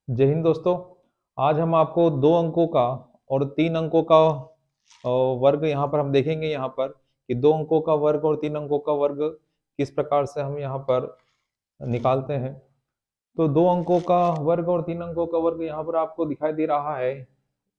जय हिंद दोस्तों। आज हम आपको 2 अंकों का और 3 अंकों का वर्ग यहाँ पर हम देखेंगे यहाँ पर कि 2 अंकों का वर्ग और 3 अंकों का वर्ग किस प्रकार से हम यहाँ पर निकालते हैं। तो 2 अंकों का वर्ग और 3 अंकों का वर्ग यहाँ पर आपको दिखाई दे रहा है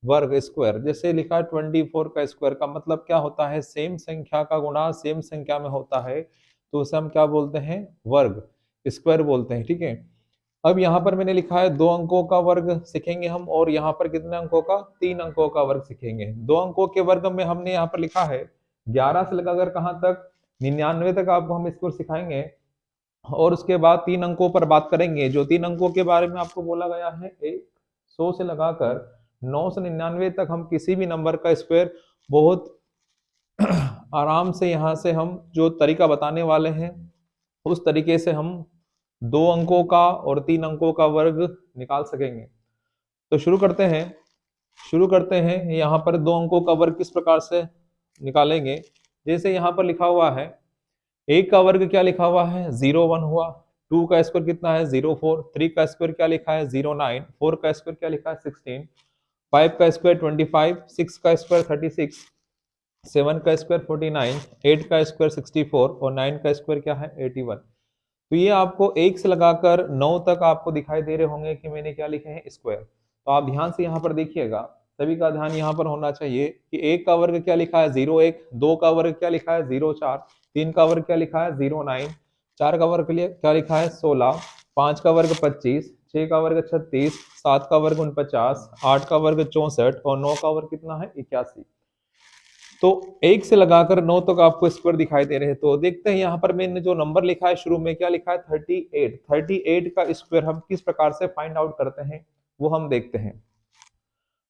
वर्ग स्क्वायर। जैसे लिखा है 24 का स्क्वायर का मतलब क्या होता है, सेम संख्या का गुणा सेम संख्या में होता है, तो उसे हम क्या बोलते हैं, वर्ग स्क्वायर बोलते हैं। ठीक है। अब यहाँ पर मैंने लिखा है 2 अंकों का वर्ग सीखेंगे हम, और यहाँ पर कितने अंकों का, 3 अंकों का वर्ग सीखेंगे। 2 अंकों के वर्ग में हमने यहाँ पर लिखा है 11 से लगाकर कहाँ तक, 99 तक आपको हम इसको सिखाएंगे। और उसके बाद 3 अंकों पर बात करेंगे। जो 3 अंकों के बारे में आपको बोला गया है, 100 से लगाकर 999 तक हम किसी भी नंबर का स्क्वायर बहुत आराम से यहाँ से हम जो तरीका बताने वाले हैं उस तरीके से हम 2 अंकों का और 3 अंकों का वर्ग निकाल सकेंगे। तो शुरू करते हैं यहाँ पर 2 अंकों का वर्ग किस प्रकार से निकालेंगे। जैसे यहाँ पर लिखा हुआ है, 1 का वर्ग क्या लिखा हुआ है, 0 1 हुआ। 2 का स्क्वायर कितना है, 0 4। 3 का स्क्वायर क्या लिखा है, 0 9। 4 का स्क्वायर क्या लिखा है, 16। 5 का स्क्वायर 25। 6 का स्क्वायर 36। 7 का स्क्वायर 49। 8 का स्क्वायर 64 और 9 का स्क्वायर क्या है, 81। तो ये आपको 1 से लगाकर 9 तक आपको दिखाई दे रहे होंगे कि मैंने क्या लिखे हैं, स्क्वायर। तो आप ध्यान से यहाँ पर देखिएगा, सभी का ध्यान यहाँ पर होना चाहिए कि 1 का वर्ग क्या लिखा है, 0 1। 2 का वर्ग क्या लिखा है, 0 4। 3 का वर्ग क्या लिखा है, 0 9। 4 का वर्ग क्या लिखा है, 16। 5 का वर्ग 25। 6 का वर्ग 36। 7 का वर्ग 49। 8 का वर्ग 64 और 9 का वर्ग कितना है, 81। तो 1 से लगाकर 9 तक आपको स्क्वायर दिखाई दे रहे हैं। तो देखते हैं यहाँ पर मैंने जो नंबर लिखा है शुरू में, क्या लिखा है, 38। 38 का स्क्वायर हम किस प्रकार से फाइंड आउट करते हैं वो हम देखते हैं।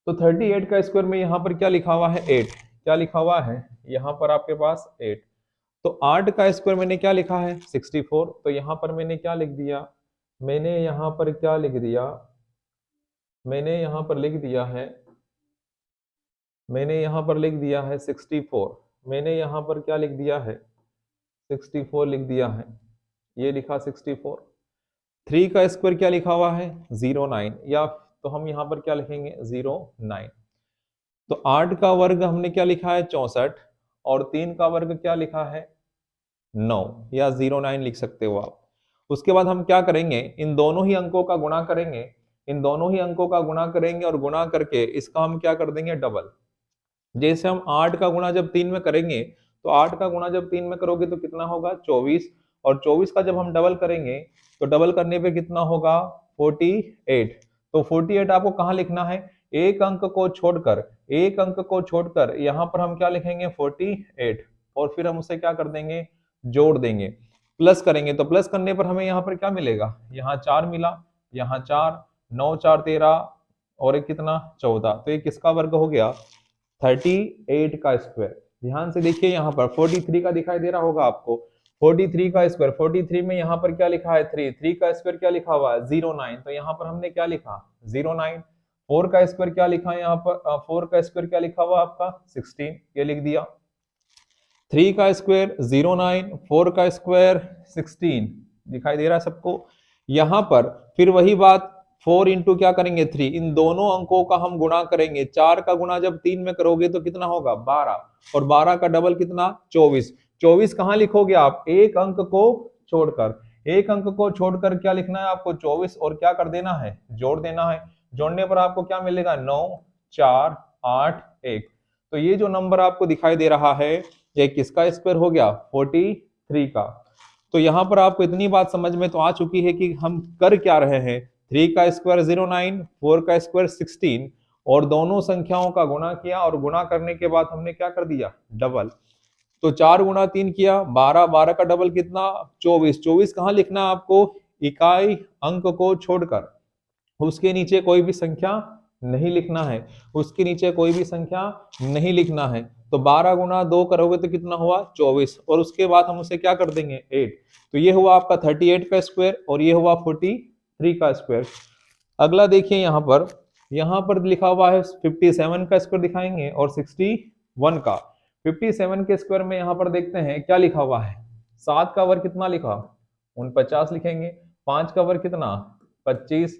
तो 38 का स्क्वायर में यहाँ पर क्या लिखा हुआ है, 8। क्या लिखा हुआ है यहाँ पर आपके पास, 8। तो 8 का स्क्वायर मैंने क्या लिखा है, 64। तो यहाँ पर मैंने क्या लिख दिया, मैंने यहाँ पर क्या लिख दिया, मैंने यहाँ पर लिख दिया है, मैंने यहाँ पर लिख दिया है 64। मैंने यहाँ पर क्या लिख दिया है, 64 लिख दिया है। ये लिखा 64। 3 का स्क्वायर क्या लिखा हुआ है, 09। या तो हम यहाँ पर क्या लिखेंगे, 09। तो 8 का वर्ग हमने क्या लिखा है, 64। और 3 का वर्ग क्या लिखा है, 9, या 09 लिख सकते हो आप। उसके बाद हम क्या करेंगे, इन दोनों ही अंकों का गुणा करेंगे। इन दोनों ही अंकों का गुणा करेंगे और गुणा करके इसका हम क्या कर देंगे, डबल। जैसे हम 8 का गुणा जब 3 में करेंगे, तो 8 का गुणा जब 3 में करोगे तो कितना होगा, 24। और 24 का जब हम डबल करेंगे तो डबल करने पे कितना होगा, 48। तो 48 आपको कहाँ लिखना है, एक अंक को छोड़कर यहाँ पर हम क्या लिखेंगे, 48। और फिर हम उसे क्या कर देंगे, जोड़ देंगे, प्लस करेंगे। तो प्लस करने पर हमें यहाँ पर क्या मिलेगा, यहाँ 4 मिला, यहाँ 4। 9 4 13 और एक कितना, 14। तो ये किसका वर्ग हो गया, 38 का स्क्वायर। ध्यान से देखिए, यहाँ पर 43 का दिखाई दे रहा होगा आपको, 43 का स्क्वायर। 43 में यहाँ पर क्या लिखा है, 3। 3 का स्क्वायर क्या लिखा हुआ है, 09। तो यहाँ पर हमने क्या लिखा, 09। 4 का स्क्वायर क्या लिखा है यहाँ पर, 4 का स्क्वायर क्या लिखा हुआ आपका, 16। ये लिख दिया। 3 का स्क्वायर 09, 4 का स्क्वायर 16। दिखाई दे रहा है सबको। यहाँ पर फिर वही बात, 4 इंटू क्या करेंगे, 3। इन दोनों अंकों का हम गुणा करेंगे। 4 का गुणा जब 3 में करोगे तो कितना होगा, 12। और 12 का डबल कितना, 24। 24 कहाँ लिखोगे आप, एक अंक को छोड़कर। एक अंक को छोड़कर क्या लिखना है आपको, 24, और क्या कर देना है, जोड़ देना है। जोड़ने पर आपको क्या मिलेगा, 9 4 8 1। तो ये जो नंबर आपको दिखाई दे रहा है, ये किसका स्क्वायर हो गया, 43 का। तो यहाँ पर आपको इतनी बात समझ में तो आ चुकी है कि हम कर क्या रहे हैं। 3 का स्क्वायर 09, 4 का स्क्वायर 16, और दोनों संख्याओं का गुणा किया, और गुणा करने के बाद हमने क्या कर दिया, डबल। तो 4 गुणा 3 किया, 12। 12 का डबल कितना, 24। 24 कहाँ लिखना है आपको, इकाई अंक को छोड़कर। उसके नीचे कोई भी संख्या नहीं लिखना है, उसके नीचे कोई भी संख्या नहीं लिखना है। तो 12 गुणा 2 करोगे तो कितना हुआ, 24। और उसके बाद हम उसे क्या कर देंगे, 8। तो ये हुआ आपका 38 का स्क्वायर, और ये हुआ 43 का स्क्वायर। अगला देखिए, यहाँ पर लिखा हुआ है 57 का स्क्वायर दिखाएंगे, और 61 का। 57 के स्क्वायर में यहाँ पर देखते हैं क्या लिखा हुआ है, 7 का वर्ग कितना लिखा, 49 लिखेंगे। 5 का वर्ग कितना, 25।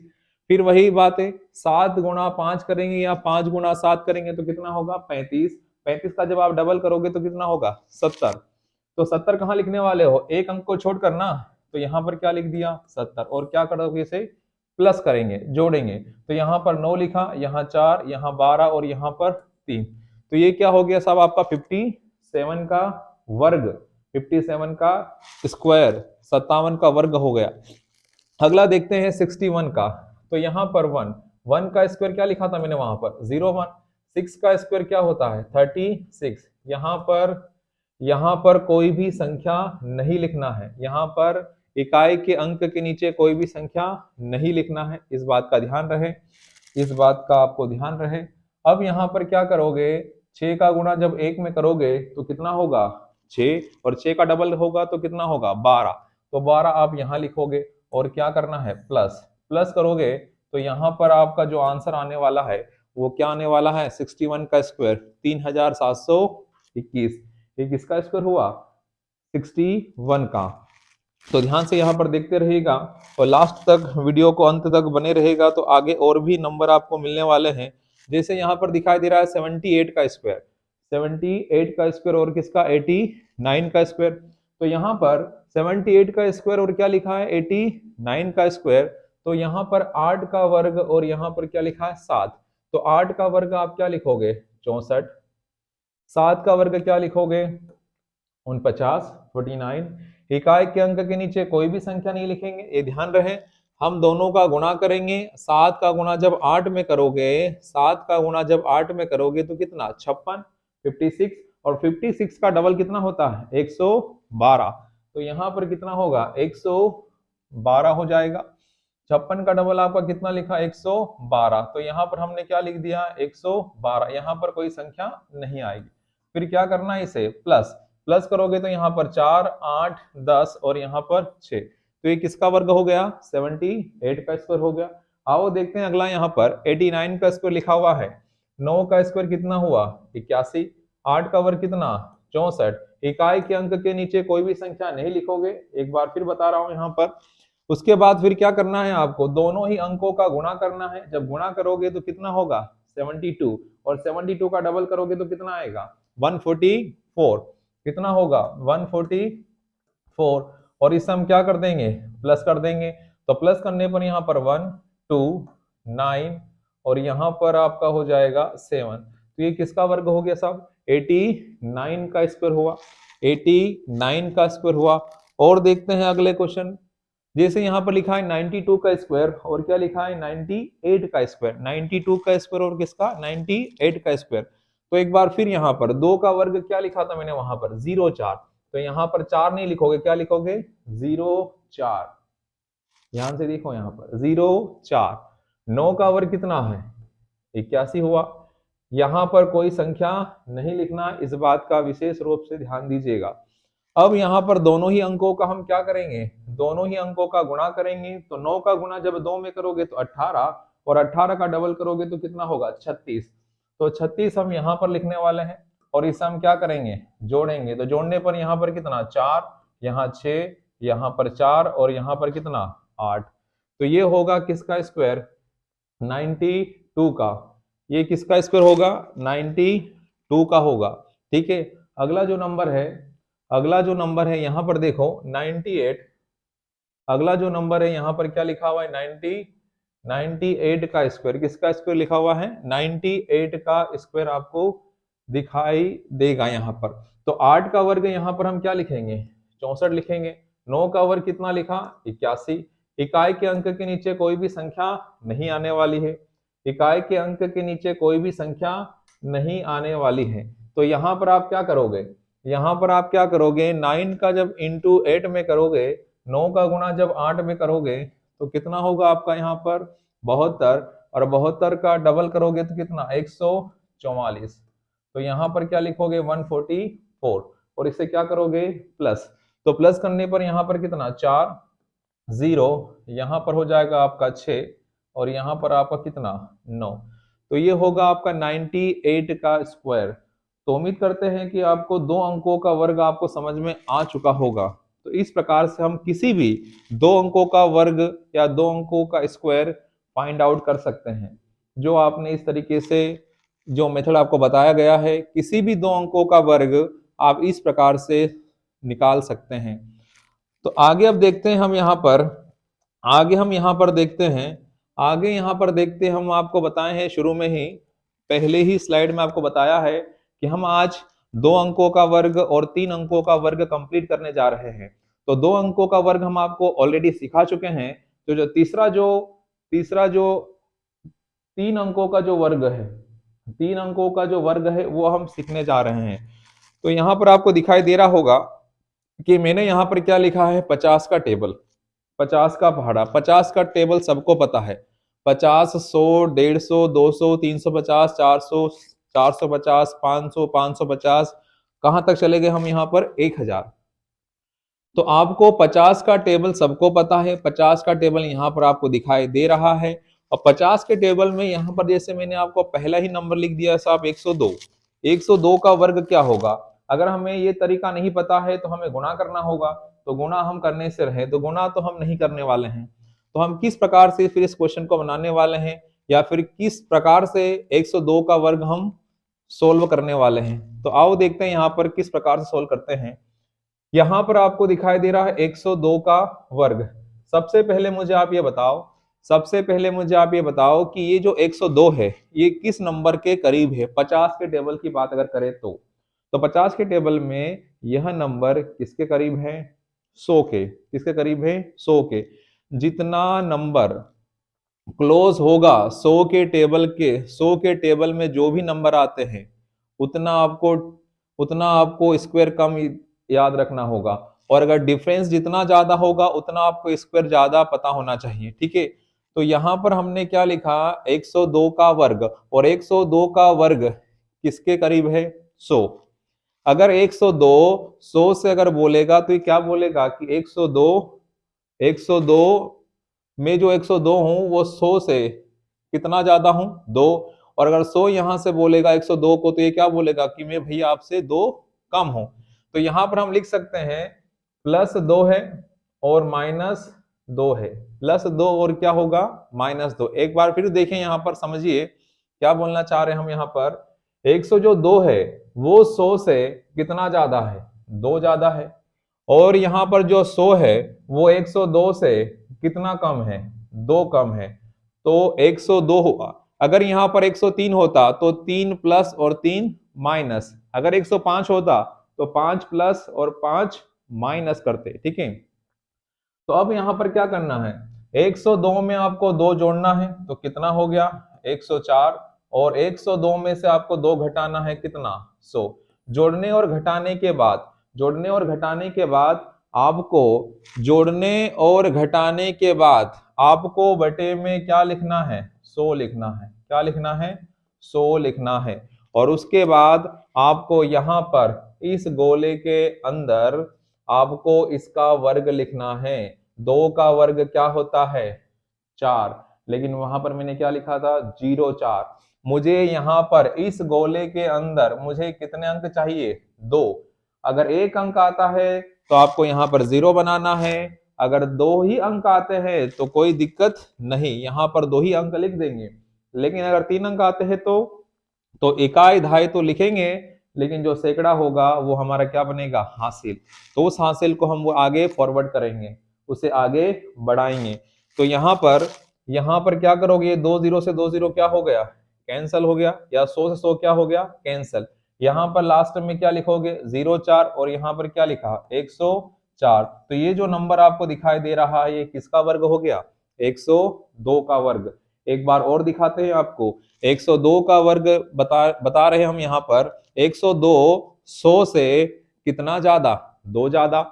फिर वही बात है, 7 गुणा 5 करेंगे या 5 गुणा 7 करेंगे तो कितना होगा 35। 35 का जब आप डबल करोगे तो कितना होगा 70। तो 70 कहाँ लिखने वाले हो, एक अंक को छोड़कर ना, तो यहाँ पर क्या लिख दिया 70। और क्या करोगे, इसे प्लस करेंगे, जोड़ेंगे, तो यहाँ पर 9 लिखा, यहाँ 4, यहाँ 12 और यहाँ पर 3। तो ये क्या हो गया साहब आपका 57 का वर्ग, 57 का स्क्वायर, 57 का वर्ग हो गया। अगला देखते हैं 61 का। तो यहाँ पर 1 का स्क्वायर क्या लिखा था मैंने वहां पर 01। 6 का स्क्वायर क्या होता है 36। यहाँ पर कोई भी संख्या नहीं लिखना है, यहाँ पर इकाई के अंक के नीचे कोई भी संख्या नहीं लिखना है, इस बात का ध्यान रहे, इस बात का आपको ध्यान रहे। अब यहाँ पर क्या करोगे, 6 का गुणा जब 1 में करोगे तो कितना होगा 6, और 6 का डबल होगा तो कितना होगा 12। तो 12 आप यहाँ लिखोगे और क्या करना है प्लस, प्लस करोगे तो यहाँ पर आपका जो आंसर आने वाला है वो क्या आने वाला है 61 का स्क्वायर 3721। ये किसका स्क्वायर हुआ 61 का। तो ध्यान से यहाँ पर देखते रहिएगा और लास्ट तक वीडियो को अंत तक बने रहेगा, तो आगे और भी नंबर आपको मिलने वाले हैं। जैसे यहाँ पर दिखाई दे रहा है 78 का स्क्वायर, 78 का स्क्वायर और किसका 89 का स्क्वायर। तो यहाँ पर 78 का स्क्वायर और क्या लिखा है 89 का स्क्वायर। तो यहाँ पर 8 का वर्ग और यहाँ पर क्या लिखा है 7। तो 8 का वर्ग आप क्या लिखोगे 64, 7 का वर्ग क्या लिखोगे 49, 49। इकाई के अंक के नीचे कोई भी संख्या नहीं लिखेंगे, ये ध्यान रहे। हम दोनों का गुणा करेंगे, 7 का गुणा जब 8 में करोगे, 7 का गुणा जब 8 में करोगे तो कितना 56, 56। और 56 का डबल कितना होता है 112। तो यहाँ पर कितना होगा 112 हो जाएगा। 56 का डबल आपका कितना लिखा 112। तो यहाँ पर हमने क्या लिख दिया 112, यहाँ पर कोई संख्या नहीं आएगी। फिर क्या करना है इसे प्लस, प्लस करोगे तो यहाँ पर 4, 8, 10 और यहाँ पर 6। तो ये किसका वर्ग हो गया 78 का स्क्वायर हो गया। आओ देखते हैं अगला, यहाँ पर 89 का स्क्वायर लिखा हुआ है। 9 का स्क्वायर कितना हुआ 81। 8 का वर्ग कितना 64। इकाई के अंक के नीचे कोई भी संख्या नहीं लिखोगे, एक बार फिर बता रहा हूं यहाँ पर। उसके बाद फिर क्या करना है आपको, दोनों ही अंकों का गुणा करना है। जब गुणा करोगे तो कितना होगा 72, और 72 का डबल करोगे तो कितना आएगा 144। कितना होगा 144। और इसे हम क्या कर देंगे प्लस कर देंगे। तो प्लस करने पर यहाँ पर 1, 2, 9 और यहाँ पर आपका हो जाएगा 7। तो ये किसका वर्ग हो गया साहब 89 का स्क्वायर हुआ, 89 का स्क्वायर हुआ। और देखते हैं अगले क्वेश्चन। जैसे यहाँ पर लिखा है 92 का स्क्वायर और क्या लिखा है 98 का स्क्वायर, 92 का स्क्वायर और किसका 98 का स्क्वायर। तो एक बार फिर यहाँ पर 2 का वर्ग क्या लिखा था मैंने वहां पर 04। तो यहाँ पर 4 नहीं लिखोगे, क्या लिखोगे 04। ध्यान से देखो यहाँ पर 04। 9 का वर्ग कितना है 81 हुआ। यहाँ पर कोई संख्या नहीं लिखना, इस बात का विशेष रूप से ध्यान दीजिएगा। अब यहाँ पर दोनों ही अंकों का हम क्या करेंगे, दोनों ही अंकों का गुणा करेंगे। तो 9 का गुणा जब 2 में करोगे तो 18, और 18 का डबल करोगे तो कितना होगा 36। तो 36 हम यहाँ पर लिखने वाले हैं और इसे हम क्या करेंगे जोड़ेंगे। तो जोड़ने पर यहाँ पर कितना 4, यहाँ 6, यहाँ पर 4 और यहाँ पर कितना 8। तो ये होगा किसका स्क्वायर 92 का। ये किसका स्क्वायर होगा 92 का होगा। ठीक है, अगला जो नंबर है, अगला जो नंबर है यहाँ पर देखो 98। अगला जो नंबर है यहाँ पर क्या लिखा हुआ है 98 का स्क्वायर। किसका स्क्वायर लिखा हुआ है 98 का स्क्वायर आपको दिखाई देगा यहाँ पर। तो 8 का वर्ग यहाँ पर हम क्या लिखेंगे 64 लिखेंगे। 9 का वर्ग कितना लिखा 81। इकाई के अंक के नीचे कोई भी संख्या नहीं आने वाली है, इकाई के अंक के नीचे कोई भी संख्या नहीं आने वाली है। तो यहाँ पर आप क्या करोगे, यहाँ पर आप क्या करोगे 9 का जब इंटू 8 में करोगे, 9 का गुणा जब 8 में करोगे तो कितना होगा आपका यहाँ पर 72, और 72 का डबल करोगे तो कितना 144। तो यहाँ पर क्या लिखोगे 144 और इसे क्या करोगे प्लस। तो प्लस करने पर यहाँ पर कितना 4, 0, यहाँ पर हो जाएगा आपका 6 और यहाँ पर आपका कितना 9। तो ये होगा आपका 98 का स्क्वायर। तो उम्मीद करते हैं कि आपको दो अंकों का वर्ग आपको समझ में आ चुका होगा। तो इस प्रकार से हम किसी भी दो अंकों का वर्ग या दो अंकों का स्क्वायर फाइंड आउट कर सकते हैं। जो आपने इस तरीके से जो मेथड आपको बताया गया है, किसी भी दो अंकों का वर्ग आप इस प्रकार से निकाल सकते हैं। तो आगे अब देखते हैं हम यहाँ पर, आगे हम यहाँ पर देखते हैं, आगे यहाँ पर देखते हैं, हम आपको बताए हैं शुरू में ही, पहले ही स्लाइड में आपको बताया है कि हम आज दो अंकों का वर्ग और तीन अंकों का वर्ग कंप्लीट करने जा रहे हैं। तो दो अंकों का वर्ग हम आपको ऑलरेडी सिखा चुके हैं। तो जो तीसरा जो तीन अंकों का जो वर्ग है, तीन अंकों का जो वर्ग है वो हम सीखने जा रहे हैं। तो यहाँ पर आपको दिखाई दे रहा होगा कि मैंने यहाँ पर क्या लिखा है, 50 का टेबल, 50 का पहाड़ा। 50 का टेबल सबको पता है, 50, 100, 150, 200, 350, 400, 450, 500, 550, कहां तक चले गए हम यहाँ पर 1000। तो आपको 50 का टेबल सबको पता है, 50 का टेबल यहाँ पर आपको दिखाई दे रहा है। और 50 के टेबल में यहाँ पर जैसे मैंने आपको पहला ही नंबर लिख दिया साहब 102। 102 का वर्ग क्या होगा? अगर हमें ये तरीका नहीं पता है तो हमें गुणा करना होगा। तो गुणा हम करने से रहे, तो गुणा तो हम नहीं करने वाले हैं। तो हम किस प्रकार से फिर इस क्वेश्चन को बनाने वाले हैं, या फिर किस प्रकार से 102 का वर्ग हम सोल्व करने वाले हैं? तो आओ देखते हैं यहाँ पर किस प्रकार से सोल्व करते हैं। यहां पर आपको दिखाई दे रहा है 102 का वर्ग। सबसे पहले मुझे आप ये बताओ, सबसे पहले मुझे आप ये बताओ कि ये जो 102 है ये किस नंबर के करीब है? 50 के टेबल की बात अगर करें तो 50 के टेबल में यह नंबर किसके करीब है? 100 के। किसके करीब है? 100 के। जितना नंबर क्लोज होगा 100 के टेबल के, 100 के टेबल में जो भी नंबर आते हैं उतना आपको स्क्वायर कम याद रखना होगा। और अगर डिफरेंस जितना ज्यादा होगा उतना आपको स्क्वायर ज्यादा पता होना चाहिए, ठीक है। तो यहाँ पर हमने क्या लिखा, 102 का वर्ग, और 102 का वर्ग किसके करीब है? 100। अगर 102 100 से अगर बोलेगा तो ये क्या बोलेगा कि 102 में जो 102 हूं वो 100 से कितना ज्यादा हूं? 2। और अगर 100 यहां से बोलेगा 102 को तो ये क्या बोलेगा कि मैं भैया आपसे 2 कम हूं। तो यहां पर हम लिख सकते हैं +2 है और -2 है। +2 और क्या होगा? -2। एक बार फिर देखें, यहां पर समझिए क्या बोलना चाह रहे हैं हम। यहां पर 100 जो 2 है वो 100 से कितना ज्यादा है? 2 ज्यादा है। और यहाँ पर जो 100 है वो 102 से कितना कम है? 2 कम है। तो 102 हुआ। अगर यहाँ पर 103 होता तो 3 प्लस और 3 माइनस। अगर 105 होता तो 5 प्लस और 5 माइनस करते, ठीक है। तो अब यहाँ पर क्या करना है, 102 में आपको 2 जोड़ना है तो कितना हो गया? 104। और 102 में से आपको 2 घटाना है, कितना? 100। जोड़ने और घटाने के बाद, जोड़ने और घटाने के बाद आपको, जोड़ने और घटाने के बाद आपको बटे में क्या लिखना है? 100 लिखना है। क्या लिखना है? 100 लिखना है। और उसके बाद आपको यहाँ पर इस गोले के अंदर आपको इसका वर्ग लिखना है। 2 का वर्ग क्या होता है? 4। लेकिन वहां पर मैंने क्या लिखा था? 0,4। मुझे यहाँ पर इस गोले के अंदर मुझे कितने अंक चाहिए? 2। अगर 1 अंक आता है तो आपको यहाँ पर 0 बनाना है। अगर 2 ही अंक आते हैं तो कोई दिक्कत नहीं, यहाँ पर 2 ही अंक लिख देंगे। लेकिन अगर 3 अंक आते हैं तो इकाई दहाई तो लिखेंगे, लेकिन जो सैकड़ा होगा वो हमारा क्या बनेगा? हासिल। तो उस हासिल को हम वो आगे फॉरवर्ड करेंगे, उसे आगे बढ़ाएंगे। तो यहाँ पर क्या करोगे? 2 0 से 2 0 क्या हो गया? कैंसल हो गया। या 100 से 100 क्या हो गया? कैंसल। यहाँ पर लास्ट में क्या लिखोगे? 0,4। और यहाँ पर क्या लिखा? 104। तो ये जो नंबर आपको दिखाई दे रहा है ये किसका वर्ग हो गया? 102 का वर्ग। एक बार और दिखाते हैं आपको। 102 का वर्ग बता रहे हम यहाँ पर। 102 100 से कितना ज्यादा? 2 ज्यादा।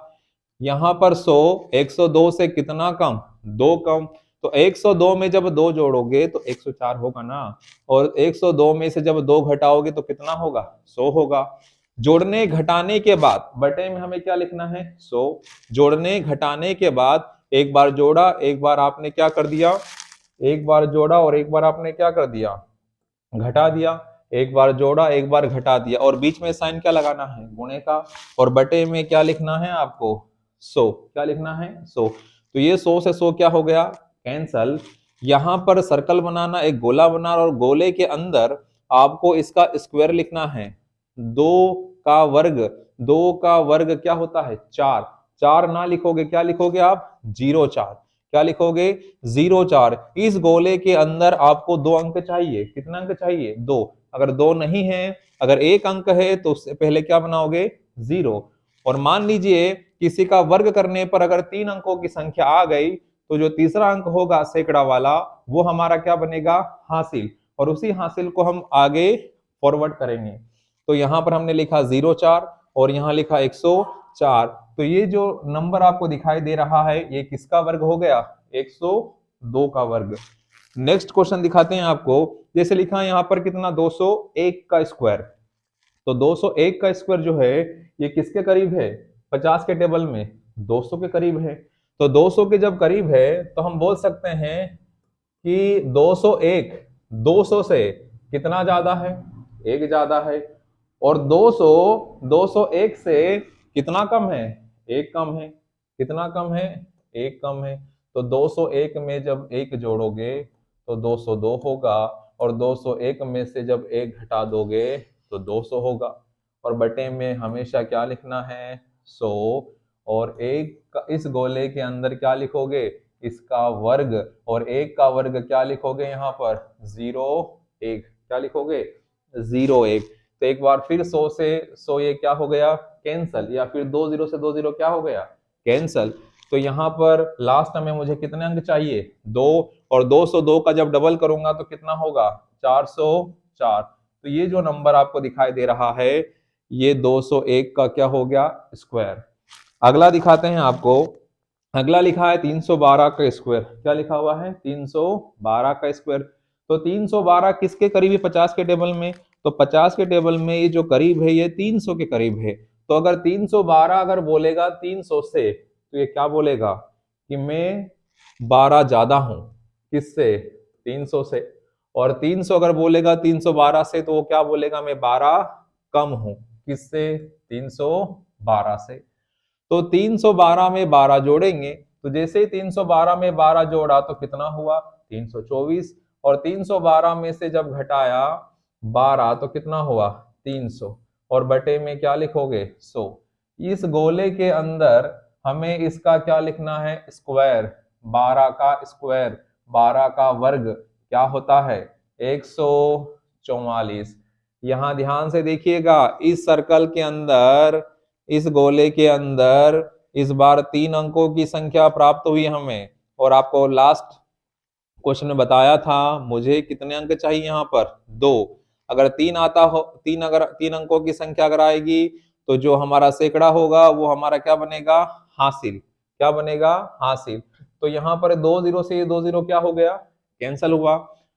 यहाँ पर 100 102 से कितना कम? 2 कम। तो 102 में जब 2 जोड़ोगे तो 104 होगा ना। और 102 में से जब 2 घटाओगे तो कितना होगा? 100 होगा। जोड़ने घटाने के बाद बटे में हमें क्या लिखना है? 100। जोड़ने घटाने के बाद एक बार जोड़ा, एक बार आपने क्या कर दिया? एक बार जोड़ा और एक बार आपने क्या कर दिया? घटा दिया। एक बार जोड़ा, एक बार घटा दिया। और बीच में साइन क्या लगाना है? गुणे का। और बटे में क्या लिखना है आपको? 100। क्या लिखना है? 100। तो ये 100 से 100 क्या हो गया? कैंसल। यहाँ पर सर्कल बनाना, एक गोला बनाना, और गोले के अंदर आपको इसका स्क्वायर लिखना है। 2 का वर्ग, 2 का वर्ग क्या होता है 4, 4 ना लिखोगे क्या लिखोगे आप 0,4, क्या लिखोगे 0,4। इस गोले के अंदर आपको 2 अंक चाहिए, कितना अंक चाहिए 2, अगर 2 नहीं है, अगर 1 अंक है तो उससे पहले क्या बनाओगे 0। और मान लीजिए किसी का वर्ग करने पर अगर 3 अंकों की संख्या आ गई तो जो तीसरा अंक होगा सैकड़ा वाला वो हमारा क्या बनेगा हासिल, और उसी हासिल को हम आगे फॉरवर्ड करेंगे। तो यहाँ पर हमने लिखा 0,4 और यहाँ लिखा 104। तो ये जो नंबर आपको दिखाई दे रहा है ये किसका वर्ग हो गया 102 का वर्ग। नेक्स्ट क्वेश्चन दिखाते हैं आपको। जैसे लिखा है यहाँ पर कितना 201 का स्क्वायर। तो 201 का स्क्वायर जो है ये किसके करीब है 50 के टेबल में 200 के करीब है। तो 200 के जब करीब है तो हम बोल सकते हैं कि 201 200 से कितना ज्यादा है 1 ज्यादा है, और 200 201 से कितना कम है 1 कम है, कितना कम है 1 कम है। तो 201 में जब 1 जोड़ोगे तो 202 होगा, और 201 में से जब 1 घटा दोगे तो 200 होगा। और बटे में हमेशा क्या लिखना है 100, और एक इस गोले के अंदर क्या लिखोगे इसका वर्ग, और 1 का वर्ग क्या लिखोगे यहाँ पर 0,1, क्या लिखोगे 0,1। तो एक बार फिर 100 से 100 ये क्या हो गया कैंसल, या फिर 20 से 20 क्या हो गया कैंसल। तो यहाँ पर लास्ट में मुझे कितने अंक चाहिए 2, और 202 का जब डबल करूंगा तो कितना होगा 404। तो ये जो नंबर आपको दिखाई दे रहा है ये 201 का क्या हो गया स्क्वायर। अगला दिखाते हैं आपको। अगला लिखा है 312 का स्क्वायर, क्या लिखा हुआ है 312 का स्क्वायर। तो 312 किसके करीब है 50 के टेबल में, तो 50 के टेबल में ये जो करीब है ये 300 के करीब है। तो अगर 312 अगर बोलेगा 300 से तो ये क्या बोलेगा कि मैं 12 ज्यादा हूं किससे 300 से, और 300 अगर बोलेगा 312 से तो वो क्या बोलेगा मैं 12 कम हूं किससे 312 से। तो 312 में 12 जोड़ेंगे, तो जैसे ही 312 में 12 जोड़ा तो कितना हुआ 324, और 312 में से जब घटाया 12 तो कितना हुआ 300, और बटे में क्या लिखोगे 100। इस गोले के अंदर हमें इसका क्या लिखना है स्क्वायर, 12 का स्क्वायर 12 का वर्ग क्या होता है 144। यहां ध्यान से देखिएगा इस सर्कल के अंदर, इस गोले के अंदर इस बार 3 अंकों की संख्या प्राप्त हुई हमें, और आपको लास्ट क्वेश्चन में बताया था मुझे कितने अंक चाहिए यहाँ पर 2। अगर 3 आता हो, 3 अगर 3 अंकों की संख्या अगर आएगी तो जो हमारा सैकड़ा होगा वो हमारा क्या बनेगा हासिल, क्या बनेगा हासिल। तो यहाँ पर 2 0 से ये 2 0 क्या हो गया कैंसल हुआ।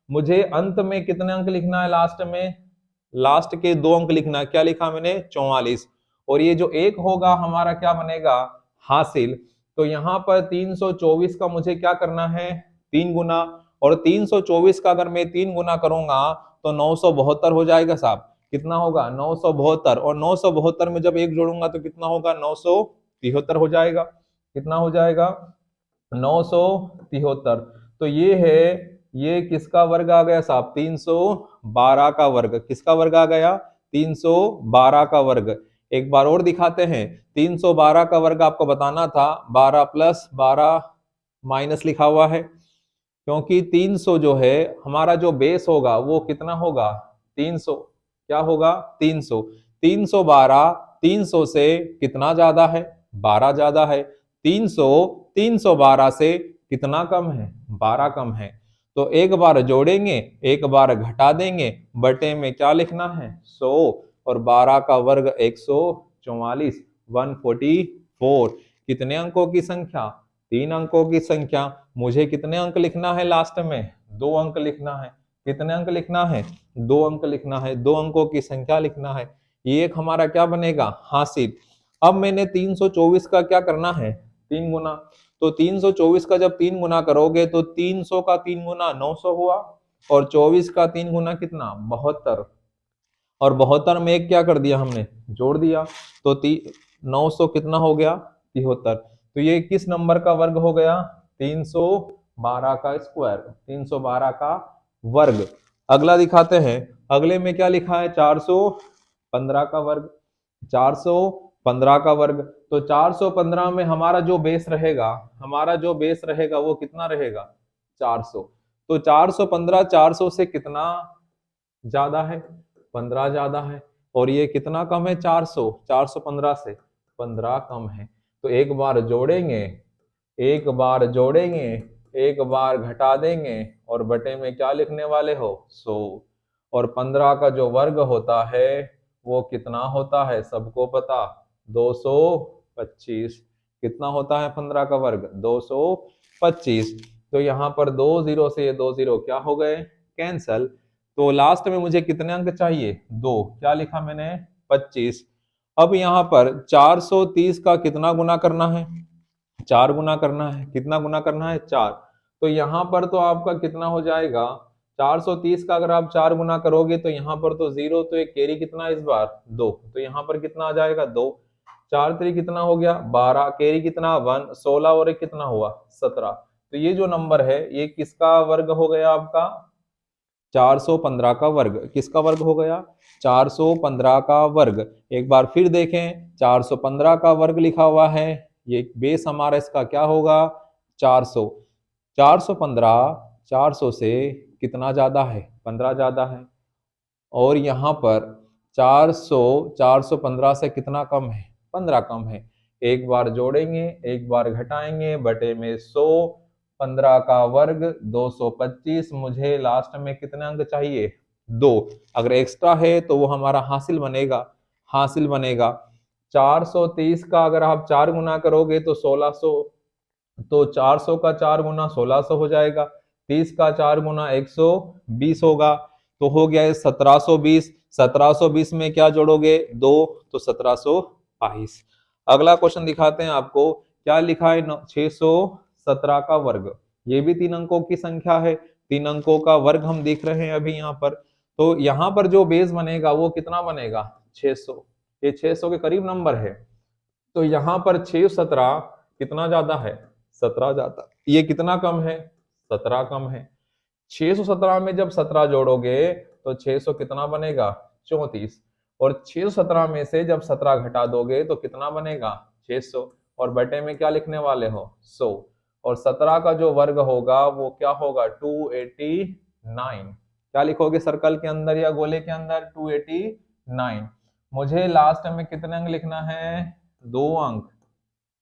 मुझे अंत में कितने अंक लिखना है लास्ट में, लास्ट के 2 अंक लिखना, क्या लिखा मैंने 44, और ये जो 1 होगा हमारा क्या बनेगा हासिल। तो यहाँ पर 324 का मुझे क्या करना है 3 गुना, और 324 का अगर मैं 3 गुना करूंगा तो 972 हो जाएगा साहब, कितना होगा 972, और 972 में जब 1 जोड़ूंगा तो कितना होगा 973 हो जाएगा, कितना हो जाएगा 973। तो ये है, ये किसका वर्ग आ गया साहब 312 का वर्ग, किसका वर्ग आ गया 312 का वर्ग। एक बार और दिखाते हैं। 312 का वर्ग आपको बताना था 12 प्लस 12 माइनस लिखा हुआ है, क्योंकि 300 जो है हमारा जो बेस होगा वो कितना होगा 300, क्या होगा 300। 312 300 से कितना ज्यादा है 12 ज्यादा है, 300 312 से कितना कम है 12 कम है। तो एक बार जोड़ेंगे एक बार घटा देंगे, बटे में क्या लिखना है 100, और 12 का वर्ग 144 144। कितने अंकों की संख्या 3 अंकों की संख्या। मुझे कितने अंक लिखना है लास्ट में 2 अंक लिखना है, कितने अंक लिखना है 2 अंक लिखना है, 2 अंकों की संख्या लिखना है। ये एक हमारा क्या बनेगा हासिल। अब मैंने 324 का क्या करना है 3 गुना, तो 324 का जब 3 गुना करोगे तो 300 का 3 गुना 900 हुआ, और 24 का 3 गुना कितना 72, और 72 में एक क्या कर दिया हमने जोड़ दिया, तो 900 कितना हो गया 73। तो ये किस नंबर का वर्ग हो गया 312 12 का स्क्वायर, 312 का वर्ग। अगला दिखाते हैं, अगले में क्या लिखा है, 415 का वर्ग, 415 का वर्ग। तो 415 में हमारा जो बेस रहेगा, हमारा जो बेस रहेगा वो कितना रहेगा, 400। तो 415 400 से कितना ज्यादा है, 15 ज्यादा है। और ये कितना कम है, 400, 415 से 15 कम है। तो एक बार जोड़ेंगे, एक बार जोड़ेंगे, एक बार घटा देंगे, और बटे में क्या लिखने वाले हो, 100। और 15 का जो वर्ग होता है वो कितना होता है, सबको पता, 225। कितना होता है 15 का वर्ग, 225। तो यहाँ पर 2 जीरो से ये 2 जीरो क्या हो गए, कैंसल। तो लास्ट में मुझे कितने अंक चाहिए, 2। क्या लिखा मैंने, 25। अब यहाँ पर 430 का कितना गुना करना है, 4 गुना करना है। कितना गुना करना है, 4। तो यहाँ पर तो आपका कितना हो जाएगा, 430 का अगर आप 4 गुना करोगे तो यहाँ पर तो 0, तो एक कैरी कितना इस बार, 2। तो यहाँ पर कितना आ जाएगा, 2। 4 3 कितना हो गया, 12, कैरी कितना 1, 16 और एक कितना हुआ, 17। तो ये जो नंबर है ये किसका वर्ग हो गया आपका, 415 का वर्ग। किसका वर्ग हो गया, 415 का वर्ग। एक बार फिर देखें, 415 का वर्ग लिखा हुआ है, ये बेस हमारा इसका क्या होगा, 400। 415 400 से कितना ज्यादा है, 15 ज्यादा है। और यहाँ पर 400 415 से कितना कम है, 15 कम है। एक बार जोड़ेंगे, एक बार घटाएंगे, बटे में 100, 15 का वर्ग 225। मुझे लास्ट में कितने अंक चाहिए, 2। अगर एक्स्ट्रा है तो वो हमारा हासिल बनेगा, हासिल बनेगा। 430 का अगर आप 4 गुना करोगे तो 1600, तो 400 का 4 गुना 1600 हो जाएगा। 30 का 4 गुना 120 होगा। तो हो गया है 1720। 1720 में क्या जोड़ोगे, 2, तो 1722। अगला क्वेश्चन दिखाते हैं आपको, क्या लिखा है, 617 का वर्ग। ये भी 3 अंकों की संख्या है, 3 अंकों का वर्ग हम देख रहे हैं अभी यहाँ पर। तो यहाँ पर जो बेस बनेगा वो कितना बनेगा, 600। ये 600 के करीब नंबर है। तो यहाँ पर 617 कितना ज्यादा है, 17 ज्यादा। ये कितना कम है, 17 कम है। 617 में जब 17 जोड़ोगे तो 600 कितना बनेगा, 34। और 617 में से जब 17 घटा दोगे तो कितना बनेगा, 600। और बटे में क्या लिखने वाले हो, 100। और 17 का जो वर्ग होगा वो क्या होगा, 289। क्या लिखोगे सर्कल के अंदर या गोले के अंदर, 289। मुझे लास्ट में कितने अंक लिखना है, 2 अंक।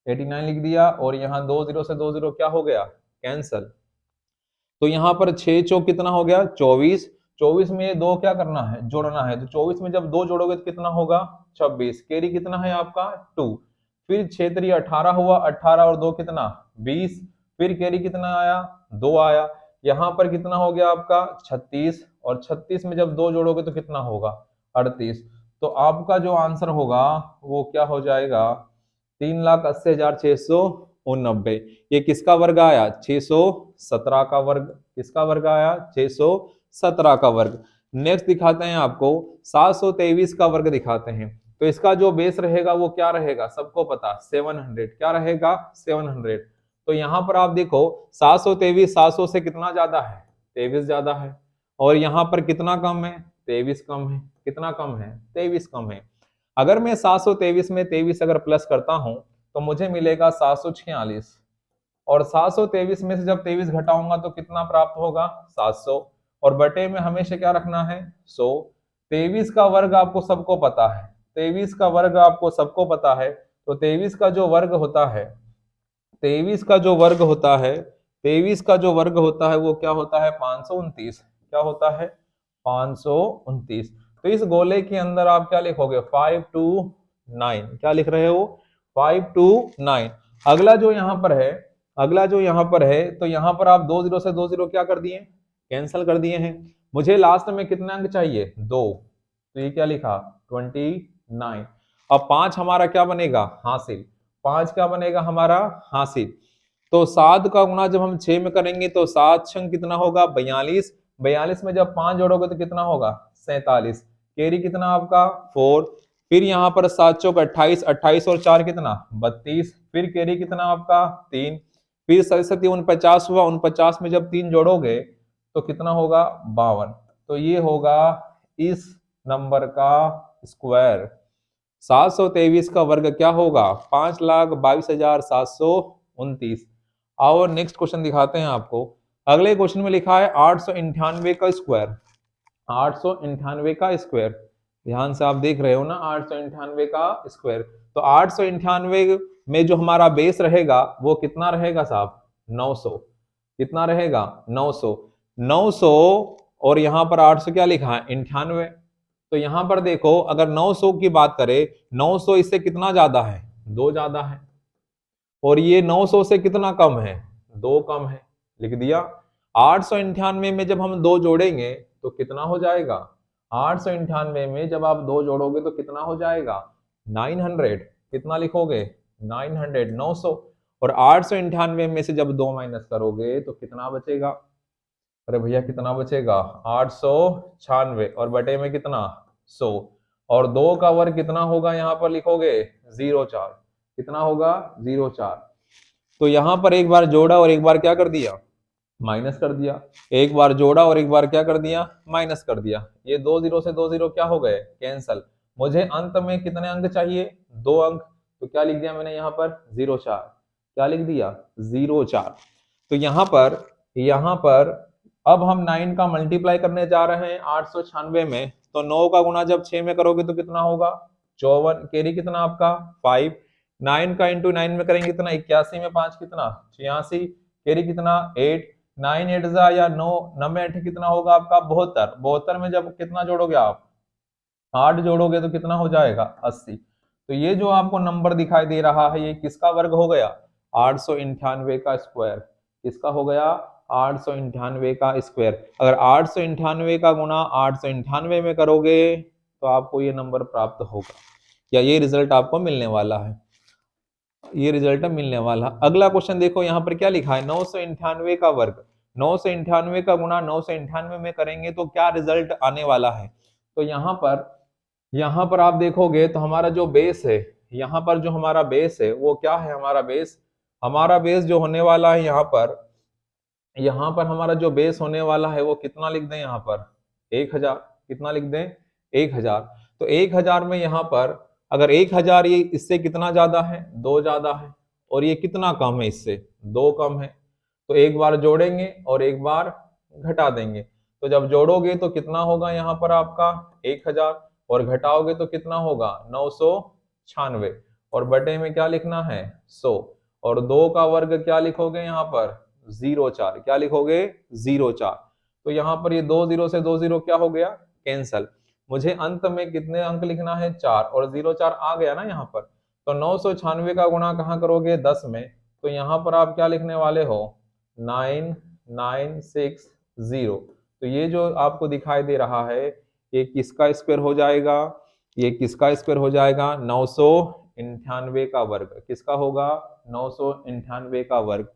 89 लिख दिया, और यहाँ 2 जीरो से 2 जीरो क्या हो गया, कैंसल। तो यहाँ पर 6 चौक कितना हो गया, 24। 24 में ये 2 क्या करना है, जोड़ना है। तो 24 में जब 2 जोड़ोगे तो कितना होगा, 26। कैरी कितना है आपका, 2। फिर 6 3 18 हुआ, 18 और 2 कितना, 20। फिर कैरी कितना आया, 2 आया। यहाँ पर कितना हो गया आपका, 36। और 36 में जब 2 जोड़ोगे तो कितना होगा, 38। तो आपका जो आंसर होगा वो क्या हो जाएगा, 3,80,689। ये किसका वर्ग आया, 617 का वर्ग। किसका वर्ग आया, 617 का वर्ग। नेक्स्ट दिखाते हैं आपको, 723 का वर्ग दिखाते हैं। तो इसका जो बेस रहेगा वो क्या रहेगा, सबको पता, 700। क्या रहेगा, 700। तो यहाँ पर आप देखो, 723 700 से कितना ज्यादा है, 23 ज्यादा है। और यहाँ पर कितना कम है, 23 कम है। कितना कम है, 23 कम है। अगर मैं 723 में 23 अगर प्लस करता हूं तो मुझे मिलेगा 746। और 723 में से जब 23 घटाऊंगा तो कितना प्राप्त होगा, 700। और बटे में हमेशा क्या रखना है, 100। 23 का वर्ग आपको सबको पता है, 23 का वर्ग आपको सबको पता है। तो 23 का जो वर्ग होता है, 23 का जो वर्ग होता है, 23 का जो वर्ग होता है वो क्या होता है, 529। क्या होता है, 529। तो इस गोले के अंदर आप क्या लिखोगे, 529। क्या लिख रहे हो, 529। अगला जो यहाँ पर है, अगला जो यहाँ पर है, तो यहाँ पर आप 2 जीरो से 2 जीरो क्या कर दिए, कैंसिल कर दिए हैं। मुझे लास्ट में कितने अंक चाहिए, 2। तो ये क्या लिखा, 29। अब 5 हमारा क्या बनेगा, हासिल। 5 क्या बनेगा हमारा, हासिल। तो 7 का गुणा जब हम 6 में करेंगे तो 7 छंग कितना होगा, 42। 42 में जब 5 जोड़ोगे तो कितना होगा, 47। कैरी कितना आपका, 4। फिर यहाँ पर 7 चौक 28, 28 और 4 कितना, 32। फिर कैरी कितना आपका, 3। फिर 37 49 हुआ, 49 में जब 3 जोड़ोगे तो कितना होगा 52। तो ये होगा इस नंबर का स्क्वायर। 723 का वर्ग क्या होगा 5,22,729। आओ नेक्स्ट क्वेश्चन दिखाते हैं आपको। अगले क्वेश्चन में लिखा है 898 का स्क्वायर। 898 का स्क्वायर, ध्यान से आप देख रहे हो ना, 898 का स्क्वायर। तो 898 में जो हमारा बेस रहेगा वो कितना रहेगा साहब 900। कितना रहेगा 900। 900 और यहाँ पर 800 क्या लिखा है 98। तो यहाँ पर देखो अगर 900 की बात करें, 900 इससे कितना ज्यादा है 2 ज्यादा है, और ये 900 से कितना कम है 2 कम है, लिख दिया। 898 में जब हम 2 जोड़ेंगे तो कितना हो जाएगा 898 में जब आप 2 जोड़ोगे तो कितना हो जाएगा 900। कितना लिखोगे 900 900। और 898 में से जब 2 माइनस करोगे तो कितना बचेगा, अरे भैया कितना बचेगा 896 और बटे में कितना 100। और 2 का वर्ग कितना होगा यहाँ पर लिखोगे 04। कितना होगा 04। तो यहाँ पर एक बार जोड़ा और एक बार क्या कर दिया माइनस कर दिया। एक बार जोड़ा और एक बार क्या कर दिया माइनस कर दिया। ये 2 0 से 2 0 क्या हो गए कैंसल। मुझे अंत में कितने अंक चाहिए 2 अंक। तो क्या लिख दिया मैंने यहाँ पर 04। क्या लिख दिया 04। तो यहाँ पर अब हम 9 का मल्टीप्लाई करने जा रहे हैं 896 में। तो 9 का गुणा जब 6 में करोगे तो कितना होगा 54। कैरी कितना आपका 5। 9 का इंटू 9 में करेंगे कितना 81 में 5 कितना 86। कैरी कितना 8। 9 8 जा या 9 9 8 कितना होगा आपका 72। 72 में जब कितना जोड़ोगे आप 8 जोड़ोगे तो कितना हो जाएगा 80। तो ये जो आपको नंबर दिखाई दे रहा है ये किसका वर्ग हो गया 898 का स्क्वायर। किसका हो गया 898 का स्क्वायर। अगर 898 का गुणा 898 में करोगे तो आपको ये नंबर प्राप्त होगा, या ये रिजल्ट आपको मिलने वाला है। ये रिजल्ट मिलने वाला। अगला क्वेश्चन देखो यहाँ पर क्या लिखा है 998 का वर्ग। 998 का गुणा 998 में करेंगे तो क्या रिजल्ट आने वाला है। तो यहाँ पर आप देखोगे तो हमारा जो बेस है, यहाँ पर जो हमारा बेस है वो क्या है हमारा बेस जो होने वाला है यहाँ पर हमारा जो बेस होने वाला है वो कितना लिख दें यहाँ पर 1000। कितना लिख दें 1000। तो 1000 में यहाँ पर अगर 1000 ये इससे कितना ज्यादा है 2 ज्यादा है, और ये कितना कम है इससे 2 कम है। तो एक बार जोड़ेंगे और एक बार घटा देंगे। तो जब जोड़ोगे तो कितना होगा यहाँ पर आपका 1000, और घटाओगे तो कितना होगा 996, और बटे में क्या लिखना है 100। और 2 का वर्ग क्या लिखोगे यहाँ पर 04। क्या लिखोगे 04। तो यहाँ पर ये 2 0 से 2 0 क्या हो गया कैंसल। मुझे अंत में कितने अंक लिखना है 4, और 04 आ गया ना यहाँ पर। तो 996 का गुणा कहाँ करोगे 10 में। तो यहाँ पर आप क्या लिखने वाले हो 9960। तो ये जो आपको दिखाई दे रहा है ये किसका स्क्वायर हो जाएगा, ये किसका स्क्वायर हो जाएगा 998 का वर्ग। किसका होगा 998 का वर्ग।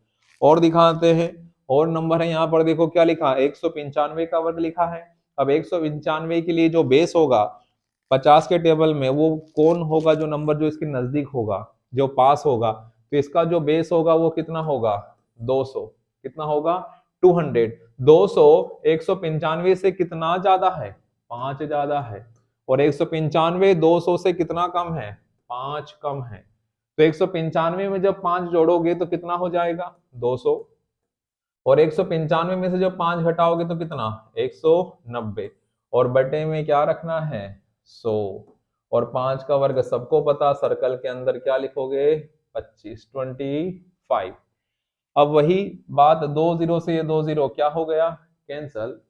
और दिखाते हैं और नंबर है यहाँ पर देखो क्या लिखा है 195 का वर्ग लिखा है। अब 195 के लिए जो बेस होगा 50 के टेबल में वो कौन होगा जो नंबर जो इसके नजदीक होगा जो पास होगा। तो इसका जो बेस होगा वो कितना होगा 200। कितना होगा 200। 200 195 से कितना ज्यादा है 5 ज्यादा है, और 195 200 से कितना कम है 5 कम है। तो 195 में जब 5 जोड़ोगे तो कितना हो जाएगा 200, और 195 में से जब 5 घटाओगे तो कितना 190, और बटे में क्या रखना है 100। और 5 का वर्ग सबको पता, सर्कल के अंदर क्या लिखोगे 25। अब वही बात 2 0 से ये 2 0 क्या हो गया कैंसल,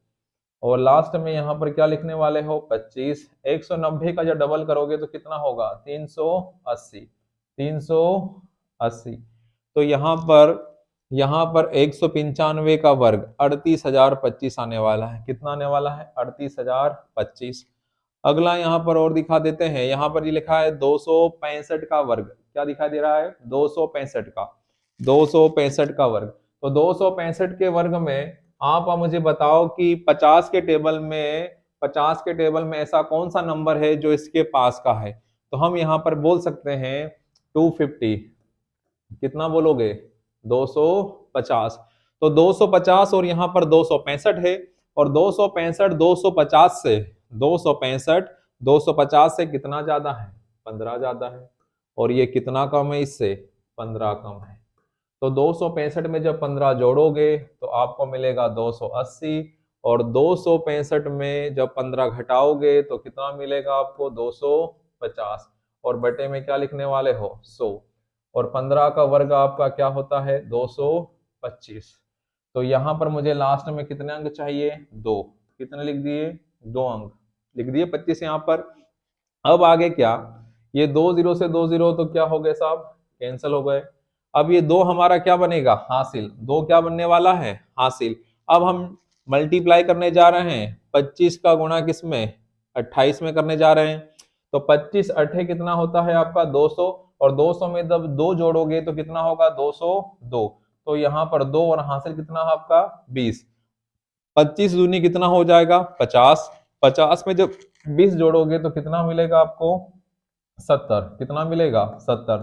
और लास्ट में यहाँ पर क्या लिखने वाले हो 25। 190 का जब डबल करोगे तो कितना होगा 380। 380। तो यहाँ पर 195 का वर्ग 38,025 आने वाला है। कितना आने वाला है 38,025। अगला यहाँ पर और दिखा देते हैं। यहाँ पर ये लिखा है 265 का वर्ग। क्या दिखाई दे रहा है 265 का 265 का वर्ग। तो 265 के वर्ग में आप मुझे बताओ कि 50 के टेबल में ऐसा कौन सा नंबर है जो इसके पास का है। तो हम यहाँ पर बोल सकते हैं 250। कितना बोलोगे 250। तो 250 और यहाँ पर 265 है, और 265 250 से 265 250 से कितना ज्यादा है? 15 ज्यादा है। और ये कितना कम है इससे? 15 कम है। तो 265 में जब 15 जोड़ोगे तो आपको मिलेगा 280, और 265 में जब 15 घटाओगे तो कितना मिलेगा आपको? 250। और बटे में क्या लिखने वाले हो? 100। और 15 का वर्ग आपका क्या होता है? 225। तो यहाँ पर मुझे लास्ट में कितने अंक चाहिए? 2। कितने लिख दिए? 2 अंक लिख दिए, 25 यहाँ पर। अब आगे क्या? ये 2 जीरो से 2 जीरो तो क्या हो गए साहब? कैंसिल हो गए। अब ये 2 हमारा क्या बनेगा? हासिल। 2 क्या बनने वाला है? हासिल। अब हम मल्टीप्लाई करने जा रहे हैं 25 का गुणा किसमें? 28 में करने जा रहे हैं। तो 25 अठे कितना होता है आपका? 200। और 200 में जब 2 जोड़ोगे तो कितना होगा? 202। तो यहाँ पर 2 और हासिल कितना है आपका? 20। 25 दूनी कितना हो जाएगा? 50। 50 में जब 20 जोड़ोगे तो कितना मिलेगा आपको? 70। कितना मिलेगा? 70।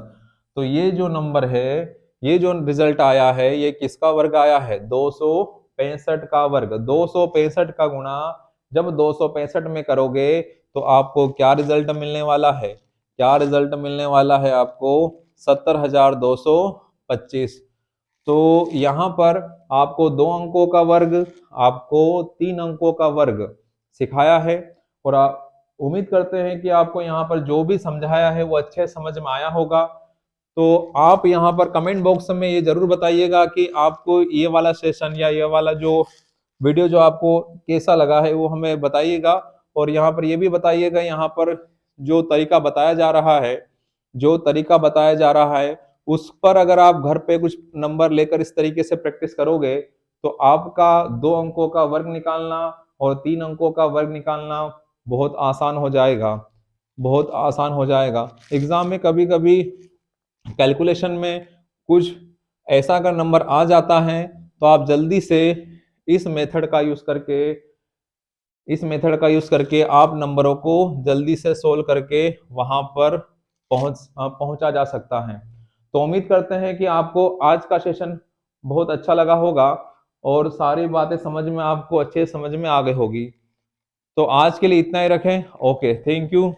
तो ये जो नंबर है, ये जो रिजल्ट आया है, ये किसका वर्ग आया है? 265 का वर्ग। 265 का गुणा जब 265 में करोगे तो आपको क्या रिजल्ट मिलने वाला है? क्या रिजल्ट मिलने वाला है आपको? 70,225। तो यहाँ पर आपको 2 अंकों का वर्ग, आपको 3 अंकों का वर्ग सिखाया है। और उम्मीद करते हैं कि आपको यहाँ पर जो भी समझाया है वो अच्छे समझ में आया होगा। तो आप यहाँ पर कमेंट बॉक्स में ये जरूर बताइएगा कि आपको ये वाला सेशन या ये वाला जो वीडियो जो आपको कैसा लगा है, वो हमें बताइएगा। और यहाँ पर ये भी बताइएगा, यहाँ पर जो तरीका बताया जा रहा है, जो तरीका बताया जा रहा है उस पर अगर आप घर पे कुछ नंबर लेकर इस तरीके से प्रैक्टिस करोगे तो आपका 2 अंकों का वर्ग निकालना और 3 अंकों का वर्ग निकालना बहुत आसान हो जाएगा। बहुत आसान हो जाएगा। एग्जाम में कभी कभी कैलकुलेशन में कुछ ऐसा अगर नंबर आ जाता है तो आप जल्दी से इस मेथड का यूज करके आप नंबरों को जल्दी से सोल्व करके वहां पर पहुंचा जा सकता है। तो उम्मीद करते हैं कि आपको आज का सेशन बहुत अच्छा लगा होगा और सारी बातें समझ में आपको अच्छे समझ में आ गई होगी। तो आज के लिए इतना ही रखें। Okay, thank you.